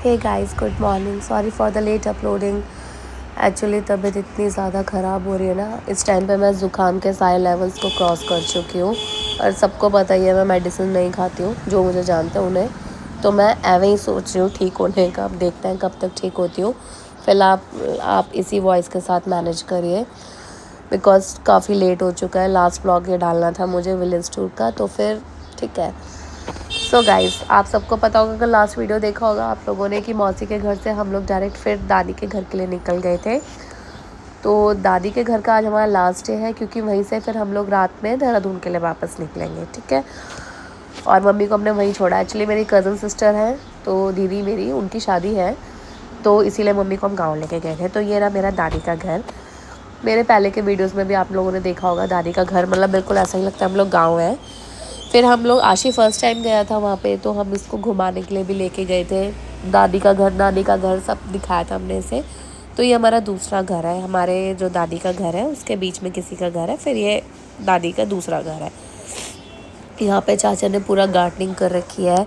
Hey guys, good morning. Sorry for the late uploading. Actually तबीयत इतनी ज़्यादा ख़राब हो रही है ना, इस टाइम पे मैं ज़ुकाम के सारे लेवल्स को क्रॉस कर चुकी हूँ। और सबको पता ही है मैं मेडिसिन नहीं खाती हूँ, जो मुझे जानते हैं उन्हें। तो मैं एवं ही सोच रही हूँ ठीक होने का। अब देखते हैं कब तक ठीक होती हूँ। फिलहाल आप इसी वॉइस के साथ मैनेज करिए, बिकॉज़ काफ़ी लेट हो चुका है। लास्ट ब्लॉग ये डालना था मुझे विलेज टूर का, तो फिर ठीक है। सो गाइस, आप सबको पता होगा, अगर लास्ट वीडियो देखा होगा आप लोगों ने, कि मौसी के घर से हम लोग डायरेक्ट फिर दादी के घर के लिए निकल गए थे। तो दादी के घर का आज हमारा लास्ट डे है, क्योंकि वहीं से फिर हम लोग रात में देहरादून के लिए वापस निकलेंगे, ठीक है। और मम्मी को हमने वहीं छोड़ा। एक्चुअली मेरी कज़न सिस्टर है, तो दीदी मेरी, उनकी शादी है, तो इसीलिए मम्मी को हम गाँव लेके गए थे। तो ये रहा मेरा दादी का घर। मेरे पहले के वीडियोज़ में भी आप लोगों ने देखा होगा दादी का घर, मतलब बिल्कुल ऐसा ही लगता है हम लोग गाँव है। फिर हम लोग, आशी फ़र्स्ट टाइम गया था वहाँ पे, तो हम इसको घुमाने के लिए भी लेके गए थे। दादी का घर, नानी का घर सब दिखाया था हमने इसे। तो ये हमारा दूसरा घर है। हमारे जो दादी का घर है उसके बीच में किसी का घर है, फिर ये दादी का दूसरा घर है। यहाँ पे चाचा ने पूरा गार्डनिंग कर रखी है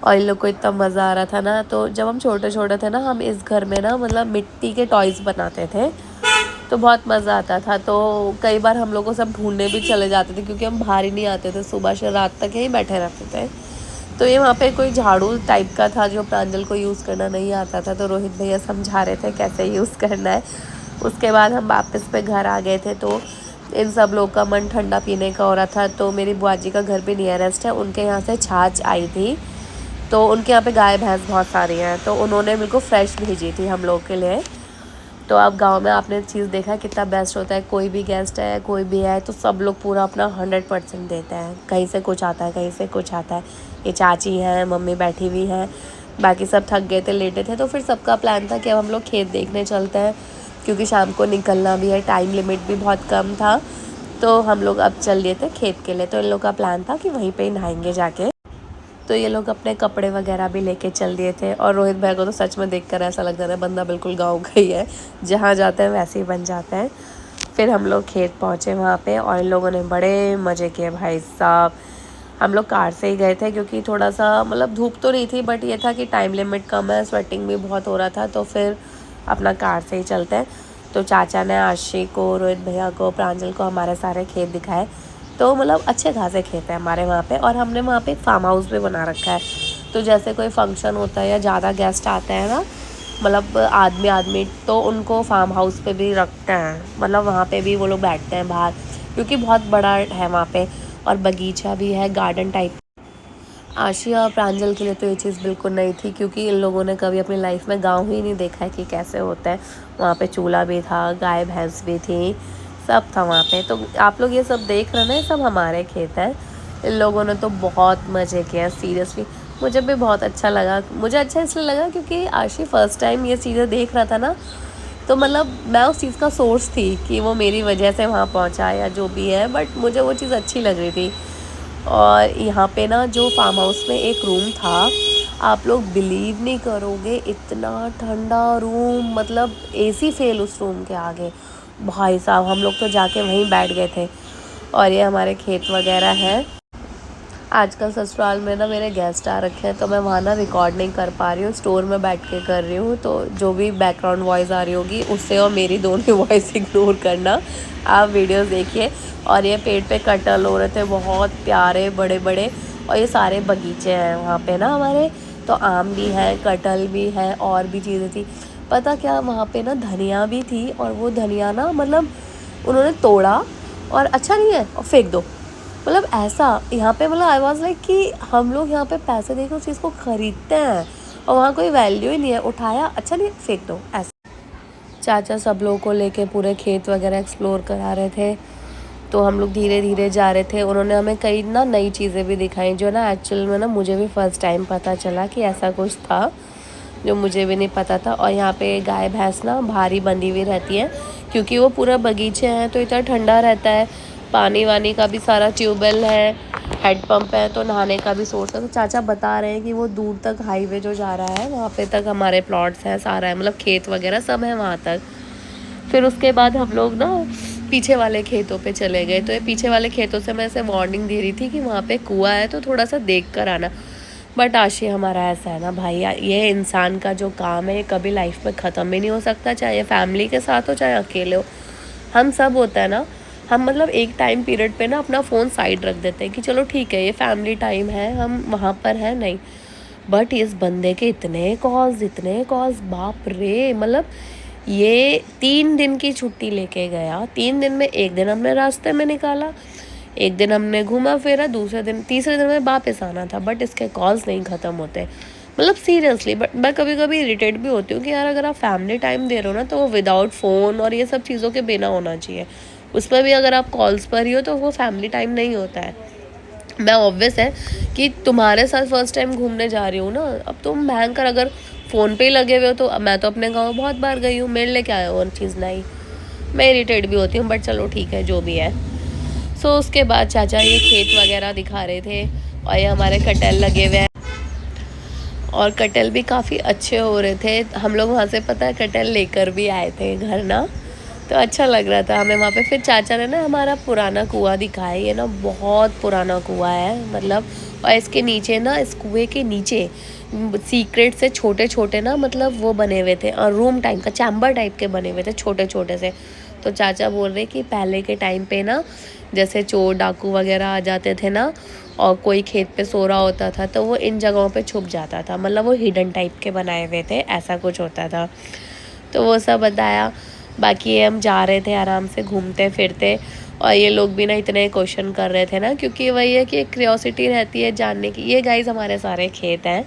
और इन लोग को इतना मज़ा आ रहा था ना। तो जब हम छोटे छोटे थे ना, हम इस घर में ना मतलब मिट्टी के टॉयज़ बनाते थे, तो बहुत मज़ा आता था। तो कई बार हम लोग को सब ढूंढने भी चले जाते थे, क्योंकि हम बाहर ही नहीं आते थे, सुबह से रात तक यहीं बैठे रहते थे। तो ये वहाँ पे कोई झाड़ू टाइप का था जो प्रांजल को यूज़ करना नहीं आता था, तो रोहित भैया समझा रहे थे कैसे यूज़ करना है। उसके बाद हम वापस पे घर आ गए थे। तो इन सब लोग का मन ठंडा पीने का हो रहा था। तो मेरी बुआ जी का घर भी नियरेस्ट है, उनके यहाँ से छाछ आई थी। तो उनके यहाँ पे गाय भैंस बहुत सारी हैं, तो उन्होंने मेरे को फ्रेश भेजी थी हम लोग के लिए। तो अब गांव में आपने चीज़ देखा है कितना बेस्ट होता है। कोई भी गेस्ट है, कोई भी है, तो सब लोग पूरा अपना 100% देते हैं। कहीं से कुछ आता है, कहीं से कुछ आता है। ये चाची हैं, मम्मी बैठी हुई हैं, बाकी सब थक गए थे, लेटे थे। तो फिर सबका प्लान था कि अब हम लोग खेत देखने चलते हैं, क्योंकि शाम को निकलना भी है, टाइम लिमिट भी बहुत कम था। तो हम लोग अब चल दिए थे खेत के लिए। तो इन लोग का प्लान था कि वहीं पर ही नहाएंगे जाके। तो ये लोग अपने कपड़े वगैरह भी लेके चल दिए थे। और रोहित भाई को तो सच में देखकर ऐसा लगता है बंदा बिल्कुल गाँव का ही है, जहाँ जाते हैं वैसे ही बन जाते हैं। फिर हम लोग खेत पहुँचे वहाँ पे, और इन लोगों ने बड़े मज़े किए भाई साहब। हम लोग कार से ही गए थे, क्योंकि थोड़ा सा मतलब धूप तो नहीं थी, बट ये था कि टाइम लिमिट कम है, स्वेटिंग भी बहुत हो रहा था, तो फिर अपना कार से ही चलते हैं। तो चाचा ने आशी को, रोहित भैया को, प्रांजल को हमारे सारे खेत दिखाए। तो मतलब अच्छे खासे खेत हैं हमारे वहाँ पे। और हमने वहाँ पे एक फार्म हाउस भी बना रखा है। तो जैसे कोई फंक्शन होता है या ज़्यादा गेस्ट आते हैं ना, मतलब आदमी, तो उनको फार्म हाउस पे भी रखते हैं। मतलब वहाँ पे भी वो लोग बैठते हैं बाहर, क्योंकि बहुत बड़ा है वहाँ पे, और बगीचा भी है, गार्डन टाइप। आशिया और प्रांजल के लिए तो ये चीज़ बिल्कुल नहीं थी, क्योंकि इन लोगों ने कभी अपनी लाइफ में गाँव ही नहीं देखा है कि कैसे होता है। वहाँ पे चूल्हा भी था, गाय भैंस भी थी, सब था वहाँ पे। तो आप लोग ये सब देख रहे हैं ना, ये सब हमारे खेत हैं। इन लोगों ने तो बहुत मज़े किए, सीरियसली मुझे भी बहुत अच्छा लगा। मुझे अच्छा इसलिए लगा क्योंकि आशी फ़र्स्ट टाइम ये चीज़ें देख रहा था ना, तो मतलब मैं उस चीज़ का सोर्स थी कि वो मेरी वजह से वहाँ पहुँचा या जो भी है, बट मुझे वो चीज़ अच्छी लग रही थी। और यहाँ पे ना जो फार्म हाउस में एक रूम था, आप लोग बिलीव नहीं करोगे, इतना ठंडा रूम, मतलब एसी फेल उस रूम के आगे। भाई साहब, हम लोग तो जाके वहीं बैठ गए थे। और ये हमारे खेत वगैरह है। आजकल ससुराल में ना मेरे गेस्ट आ रखे हैं, तो मैं वहाँ ना रिकॉर्ड नहीं कर पा रही हूँ, स्टोर में बैठ के कर रही हूँ। तो जो भी बैकग्राउंड वॉइस आ रही होगी, उससे और मेरी दोनों वॉइस इग्नोर करना। आप वीडियोस देखिए। और ये पेड़ पे कटहल हो रहे थे, बहुत प्यारे बड़े बड़े। और ये सारे बगीचे हैं वहाँ पे ना हमारे, तो आम भी है, कटहल भी है, और भी चीज़ें थी। पता क्या, वहाँ पे ना धनिया भी थी, और वो धनिया ना मतलब उन्होंने तोड़ा और अच्छा नहीं है और फेंक दो। मतलब ऐसा यहाँ पे, मतलब आई वाज लाइक कि हम लोग यहाँ पे पैसे देकर उस चीज़ को ख़रीदते हैं, और वहाँ कोई वैल्यू ही नहीं है। उठाया, अच्छा नहीं, फेंक दो, ऐसा। चाचा सब लोगों को लेके पूरे खेत वगैरह एक्सप्लोर करा रहे थे। तो हम लोग धीरे धीरे जा रहे थे। उन्होंने हमें कई ना नई चीज़ें भी दिखाई, जो ना एक्चुअल में ना मुझे भी फ़र्स्ट टाइम पता चला कि ऐसा कुछ था, जो मुझे भी नहीं पता था। और यहाँ पे गाय भैंस ना भारी बंधी हुई रहती है, क्योंकि वो पूरा बगीचे हैं, तो इतना ठंडा रहता है। पानी वानी का भी सारा ट्यूबवेल है, हैंडपम्प है, तो नहाने का भी सोर्स है। तो चाचा बता रहे हैं कि वो दूर तक हाईवे जो जा रहा है, वहाँ पे तक हमारे प्लॉट्स हैं, सारा है, मतलब खेत वगैरह सब है वहाँ तक। फिर उसके बाद हम लोग ना पीछे वाले खेतों पे चले गए। तो ये पीछे वाले खेतों से मैं ऐसे वार्निंग दे रही थी कि वहाँ पे कुआं है, तो थोड़ा सा देख कर आना। बट आशी हमारा ऐसा है ना भाई, ये इंसान का जो काम है ये कभी लाइफ में ख़त्म भी नहीं हो सकता, चाहे ये फैमिली के साथ हो चाहे अकेले हो। हम सब होता है ना, हम मतलब एक टाइम पीरियड पे ना अपना फ़ोन साइड रख देते हैं कि चलो ठीक है ये फैमिली टाइम है, हम वहाँ पर हैं नहीं। बट इस बंदे के इतने कॉल्स बाप रे, मतलब ये 3 दिन की छुट्टी लेके गया, 3 दिन में एक दिन हमने रास्ते में निकाला, एक दिन हमने घूमा फिरा, दूसरे दिन तीसरे दिन में वापस आना था, बट इसके कॉल्स नहीं ख़त्म होते। मतलब सीरियसली, बट मैं कभी कभी इरिटेट भी होती हूँ कि यार अगर आप फैमिली टाइम दे रहे हो ना तो वो विदाउट फ़ोन और ये सब चीज़ों के बिना होना चाहिए। उसमें भी अगर आप कॉल्स पर ही हो तो वो फैमिली टाइम नहीं होता है। मैं ऑब्वियस है कि तुम्हारे साथ फर्स्ट टाइम घूमने जा रही हूँ ना, अब तुम भयंकर अगर फ़ोन पे ही लगे हुए हो तो मैं तो अपने गाँव बहुत बार गई हूँ, मेरे लिए क्या है वो चीज़ नहीं। मैं इरिटेट भी होती हूँ बट चलो ठीक है जो भी है। सो उसके बाद चाचा ये खेत वगैरह दिखा रहे थे और ये हमारे कटहल लगे हुए हैं और कटहल भी काफ़ी अच्छे हो रहे थे। हम लोग वहाँ से पता है कटहल लेकर भी आए थे घर ना, तो अच्छा लग रहा था हमें वहाँ पे। फिर चाचा ने ना हमारा पुराना कुआं दिखाया, ये ना बहुत पुराना कुआं है मतलब, और इसके नीचे ना, इस कुएं के नीचे सीक्रेट से छोटे छोटे ना मतलब वो बने हुए थे और रूम टाइप का चैम्बर टाइप के बने हुए थे छोटे छोटे से। तो चाचा बोल रहे कि पहले के टाइम पे ना जैसे चोर डाकू वगैरह आ जाते थे ना और कोई खेत पे सो रहा होता था तो वो इन जगहों पे छुप जाता था, मतलब वो हिडन टाइप के बनाए हुए थे, ऐसा कुछ होता था। तो वो सब बताया। बाकी ये हम जा रहे थे आराम से घूमते फिरते और ये लोग भी ना इतने क्वेश्चन कर रहे थे ना, क्योंकि वही है कि एक क्यूरियोसिटी रहती है जानने की। ये गाइस हमारे सारे खेत हैं,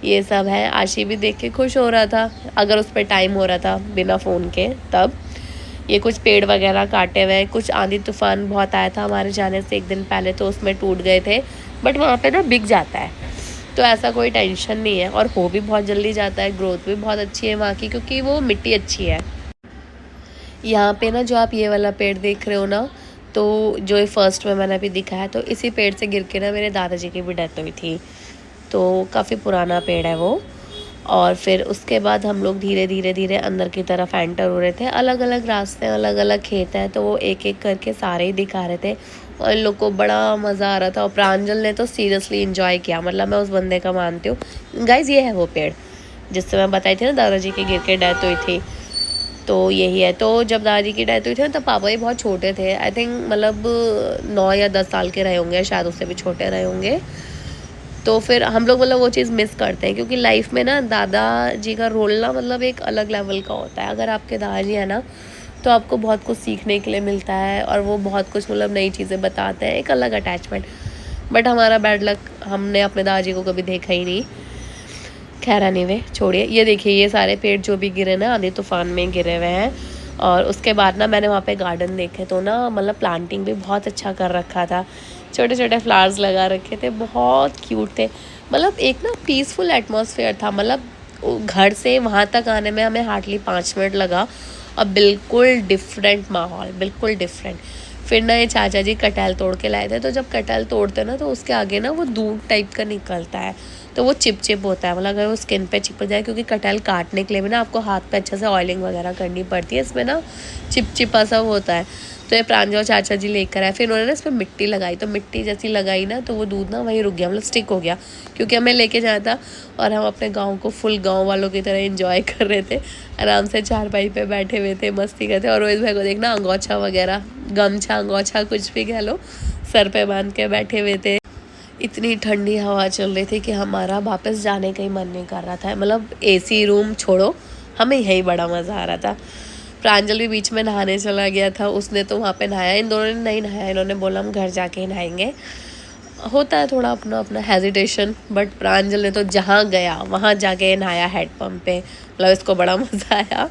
ये सब है। आशी भी देख के खुश हो रहा था, अगर उस पर टाइम हो रहा था बिना फ़ोन के तब। ये कुछ पेड़ वगैरह काटे हुए, कुछ आंधी तूफान बहुत आया था हमारे जाने से एक दिन पहले तो उसमें टूट गए थे, बट वहाँ पे ना बिक जाता है तो ऐसा कोई टेंशन नहीं है और हो भी बहुत जल्दी जाता है। ग्रोथ भी बहुत अच्छी है वहाँ की क्योंकि वो मिट्टी अच्छी है। यहाँ पे ना जो आप ये वाला पेड़ देख रहे हो ना, तो जो ये फर्स्ट में मैंने अभी दिखाया, तो इसी पेड़ से गिर के ना मेरे दादाजी की भी डेथ हुई थी, तो काफ़ी पुराना पेड़ है वो। और फिर उसके बाद हम लोग धीरे धीरे धीरे अंदर की तरफ एंटर हो रहे थे। अलग अलग रास्ते, अलग अलग खेत हैं, तो वो एक एक करके सारे ही दिखा रहे थे और इन लोग को बड़ा मज़ा आ रहा था। और प्रांजल ने तो सीरियसली इन्जॉय किया, मतलब मैं उस बंदे का मानती हूँ। गाइज़ ये है वो पेड़ जिससे मैं बताई थी ना दादाजी की गिर के डेथ हुई थी, तो यही है। तो जब दादी की डेथ हुई थी ना तब पापा ही बहुत छोटे थे, आई थिंक मतलब 9 या 10 साल के रहे होंगे, शायद उससे भी छोटे रहे होंगे। तो फिर हम लोग मतलब वो चीज़ मिस करते हैं क्योंकि लाइफ में ना दादाजी का रोल ना मतलब एक अलग लेवल का होता है। अगर आपके दादाजी है ना तो आपको बहुत कुछ सीखने के लिए मिलता है और वो बहुत कुछ मतलब नई चीज़ें बताते हैं, एक अलग अटैचमेंट। बट हमारा बैड लक, हमने अपने दादाजी को कभी देखा ही नहीं। खैर एनीवे छोड़िए। ये देखिए ये सारे पेड़ जो भी गिरे ना आंधी तूफान में गिरे हुए हैं। और उसके बाद ना मैंने वहाँ पे गार्डन देखे तो ना मतलब प्लांटिंग भी बहुत अच्छा कर रखा था, छोटे छोटे फ्लावर्स लगा रखे थे, बहुत क्यूट थे। मतलब एक ना पीसफुल एटमॉस्फेयर था, मतलब घर से वहाँ तक आने में हमें हार्डली 5 मिनट लगा और बिल्कुल डिफरेंट माहौल, बिल्कुल डिफरेंट। फिर ना ये चाचा जी कटहल तोड़ के लाए थे, तो जब कटहल तोड़ते ना तो उसके आगे ना वो दूध टाइप का निकलता है, तो वो चिप होता है, मतलब अगर वो स्किन पे चिपक जाए, क्योंकि कटहल काटने के लिए भी ना आपको हाथ पे अच्छे से ऑयलिंग वगैरह करनी पड़ती है, इसमें ना चिपचिपा सा होता है। तो ये प्रांजल चाचा जी लेकर आए, फिर उन्होंने ना इस पर मिट्टी लगाई, तो मिट्टी जैसी लगाई ना तो वो दूध ना वहीं रुक गया, मतलब स्टिक हो गया, क्योंकि हमें लेके जाना था और हम अपने गाँव को फुल गाँव वालों की तरह इंजॉय कर रहे थे। आराम से चारपाई पे बैठे हुए थे, मस्ती करते। और रोहित भाई को देखना अंगोछा वगैरह, गमछा अंगोछा कुछ भी कह लो, सर पे बांध के बैठे हुए थे। इतनी ठंडी हवा चल रही थी कि हमारा वापस जाने का ही मन नहीं कर रहा था, मतलब एसी रूम छोड़ो, हमें यही बड़ा मज़ा आ रहा था। प्रांजल भी बीच में नहाने चला गया था, उसने तो वहाँ पे नहाया, इन दोनों ने नहीं नहाया, इन्होंने बोला हम घर जाके ही नहाएंगे। होता है थोड़ा अपना अपना हेजिटेशन, बट प्रांजल ने तो जहाँ गया वहाँ जाके नहाया हेड पम्प पे, मतलब इसको बड़ा मज़ा आया।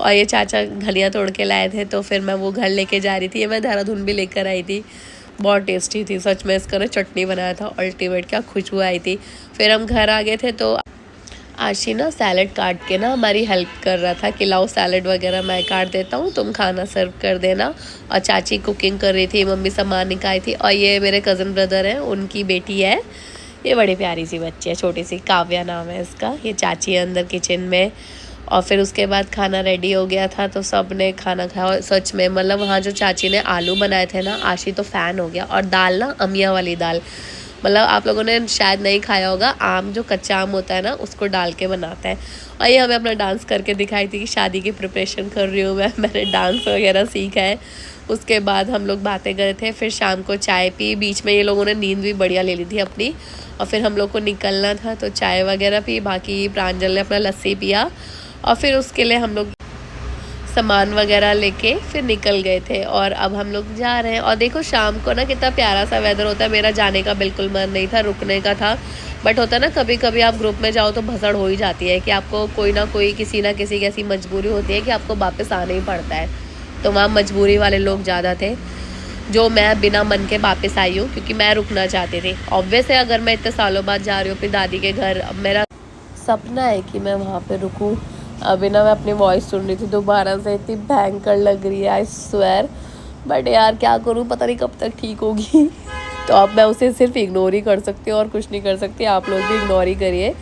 और ये चाचा धनिया तोड़ के लाए थे तो फिर मैं वो घर लेके जा रही थी, ये मैं देहरादून भी लेकर आई थी, बहुत टेस्टी थी सच में। इसका ना चटनी बनाया था अल्टीमेट, क्या खुशबू आई थी। फिर हम घर आ गए थे तो आशी ना सैलड काट के ना हमारी हेल्प कर रहा था कि लाओ सैलड वगैरह मैं काट देता हूँ, तुम खाना सर्व कर देना। और चाची कुकिंग कर रही थी, मम्मी सामान निकाली थी। और ये मेरे कज़न ब्रदर हैं, उनकी बेटी है, ये बड़ी प्यारी सी बच्ची है, छोटी सी, काव्या नाम है इसका। ये चाची है अंदर किचन में। और फिर उसके बाद खाना रेडी हो गया था तो सब ने खाना खाया। और सच में मतलब वहाँ जो चाची ने आलू बनाए थे ना, आशी तो फ़ैन हो गया। और दाल ना अमिया वाली दाल, मतलब आप लोगों ने शायद नहीं खाया होगा, आम जो कच्चा आम होता है ना उसको डाल के बनाता है। और ये हमें अपना डांस करके दिखाई थी कि शादी की प्रिपरेशन कर रही हूँ मैंने डांस वगैरह सीखा है। उसके बाद हम लोग बातें कर रहे थे, फिर शाम को चाय पी, बीच में ये लोगों ने नींद भी बढ़िया ले ली थी अपनी। और फिर हम लोग को निकलना था तो चाय वगैरह पी, बाकी प्रांजल ने अपना लस्सी पिया और फिर उसके लिए हम लोग सामान वगैरह लेके फिर निकल गए थे। और अब हम लोग जा रहे हैं। और देखो शाम को ना कितना प्यारा सा वेदर होता है। मेरा जाने का बिल्कुल मन नहीं था, रुकने का था, बट होता है ना कभी कभी आप ग्रुप में जाओ तो भसड़ हो ही जाती है कि आपको कोई ना कोई किसी ना किसी की ऐसी मजबूरी होती है कि आपको वापस आना ही पड़ता है। तो वहाँ मजबूरी वाले लोग ज़्यादा थे, जो मैं बिना मन के वापस आई हूँ क्योंकि मैं रुकना चाहती थी। ऑब्वियस है अगर मैं इतने सालों बाद जा रही हूँ अपनी दादी के घर, अब मेरा सपना है कि मैं वहाँ पे रुकूँ। अभी ना मैं अपनी वॉइस सुन रही थी दोबारा से, इतनी भयंकर लग रही है आई स्वेयर। बट यार क्या करूँ, पता नहीं कब तक ठीक होगी तो अब मैं उसे सिर्फ इग्नोर ही कर सकती हूँ और कुछ नहीं कर सकती, आप लोग भी इग्नोर ही करिए।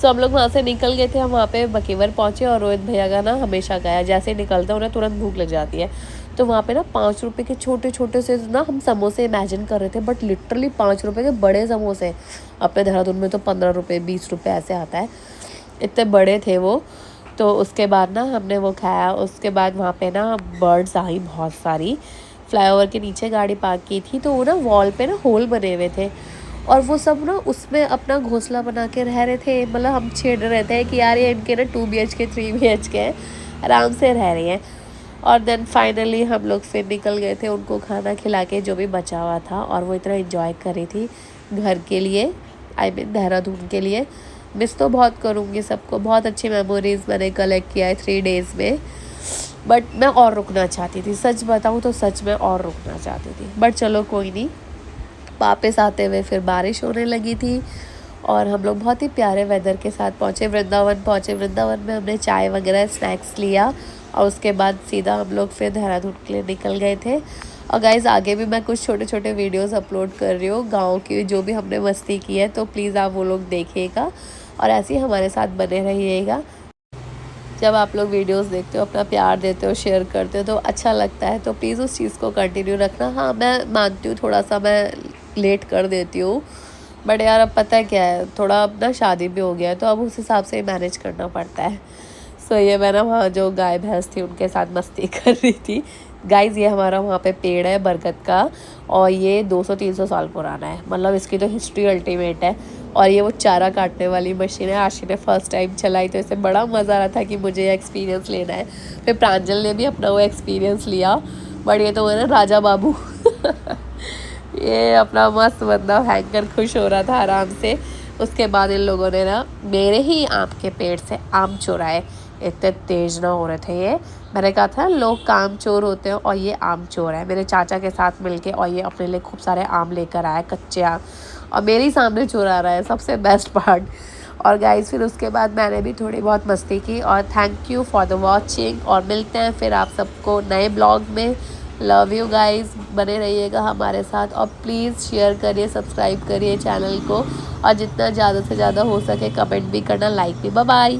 सो हम लोग वहाँ से निकल गए थे, हम वहाँ पे बकेवर पहुँचे। और रोहित भैया का ना हमेशा गया जैसे ही निकलते हैं उन्हें तुरंत भूख लग जाती है। तो वहाँ पे ना 5 रुपये के छोटे छोटे से ना हम समोसे इमेजिन कर रहे थे, बट लिटरली 5 रुपये के बड़े समोसे। अपने देहरादून में तो 15 रुपये 20 रुपये ऐसे आता है, इतने बड़े थे वो। तो उसके बाद ना हमने वो खाया। उसके बाद वहाँ पे ना बर्ड्स आई बहुत सारी। फ्लाईओवर के नीचे गाड़ी पार्क की थी तो वो ना वॉल पे ना होल बने हुए थे और वो सब ना उसमें अपना घोंसला बना के रह रहे थे। मतलब हम छेड़ रहे थे कि यार ये इनके ना 2 BHK 3 BHK है, आराम से रह रही हैं। और देन फाइनली हम लोग फिर निकल गए थे उनको खाना खिला के जो भी बचा हुआ था। और वो इतना इन्जॉय कर रही थी घर के लिए, आई मीन देहरादून के लिए। मिस तो बहुत करूँगी सबको, बहुत अच्छी मेमोरीज़ मैंने कलेक्ट किया है 3 डेज़ में। बट मैं और रुकना चाहती थी, सच बताऊँ तो सच में और रुकना चाहती थी, बट चलो कोई नहीं। वापस आते हुए फिर बारिश होने लगी थी और हम लोग बहुत ही प्यारे वेदर के साथ पहुँचे, वृंदावन पहुँचे। वृंदावन में हमने चाय वगैरह स्नैक्स लिया और उसके बाद सीधा हम लोग फिर देहरादून के लिए निकल गए थे। और गाइज़ आगे भी मैं कुछ छोटे छोटे वीडियोस अपलोड कर रही हूँ गाँव की, जो भी हमने मस्ती की है, तो प्लीज़ आप वो लोग देखिएगा और ऐसे ही हमारे साथ बने रहिएगा। जब आप लोग वीडियोस देखते हो, अपना प्यार देते हो, शेयर करते हो तो अच्छा लगता है, तो प्लीज़ उस चीज़ को कंटिन्यू रखना। हाँ मैं मानती हूँ थोड़ा सा मैं लेट कर देती हूँ, बट यार अब पता है क्या है, थोड़ा अब ना शादी भी हो गया है तो अब उस हिसाब से मैनेज करना पड़ता है। सो ये मैं ना वहाँ जो गाय भैंस थी उनके साथ मस्ती कर रही थी। गाइज़ ये हमारा वहाँ पे पेड़ है बरगद का और ये 200-300 साल पुराना है, मतलब इसकी तो हिस्ट्री अल्टीमेट है। और ये वो चारा काटने वाली मशीन है, आशी ने फर्स्ट टाइम चलाई तो इसे बड़ा मज़ा आ रहा था कि मुझे ये एक्सपीरियंस लेना है। फिर प्रांजल ने भी अपना वो एक्सपीरियंस लिया, बट ये तो है ना राजा बाबू ये अपना मस्त बंदा हैंग कर खुश हो रहा था आराम से। उसके बाद इन लोगों ने ना मेरे ही आम के पेड़ से आम चुराए, इतने तेज ना हो रहे थे ये। मैंने कहा था लोग काम चोर होते हैं और ये आम चोर है। मेरे चाचा के साथ मिलके और ये अपने लिए खूब सारे आम लेकर आया, कच्चे आम, और मेरे ही सामने चुरा रहा है, सबसे बेस्ट पार्ट। और गाइस फिर उसके बाद मैंने भी थोड़ी बहुत मस्ती की। और thank you for the watching और मिलते हैं फिर आप सबको नए ब्लॉग में। लव यू गाइस, बने रहिएगा हमारे साथ और प्लीज़ शेयर करिए, सब्सक्राइब करिए चैनल को और जितना ज़्यादा से ज़्यादा हो सके कमेंट भी करना, लाइक भी। Bye bye.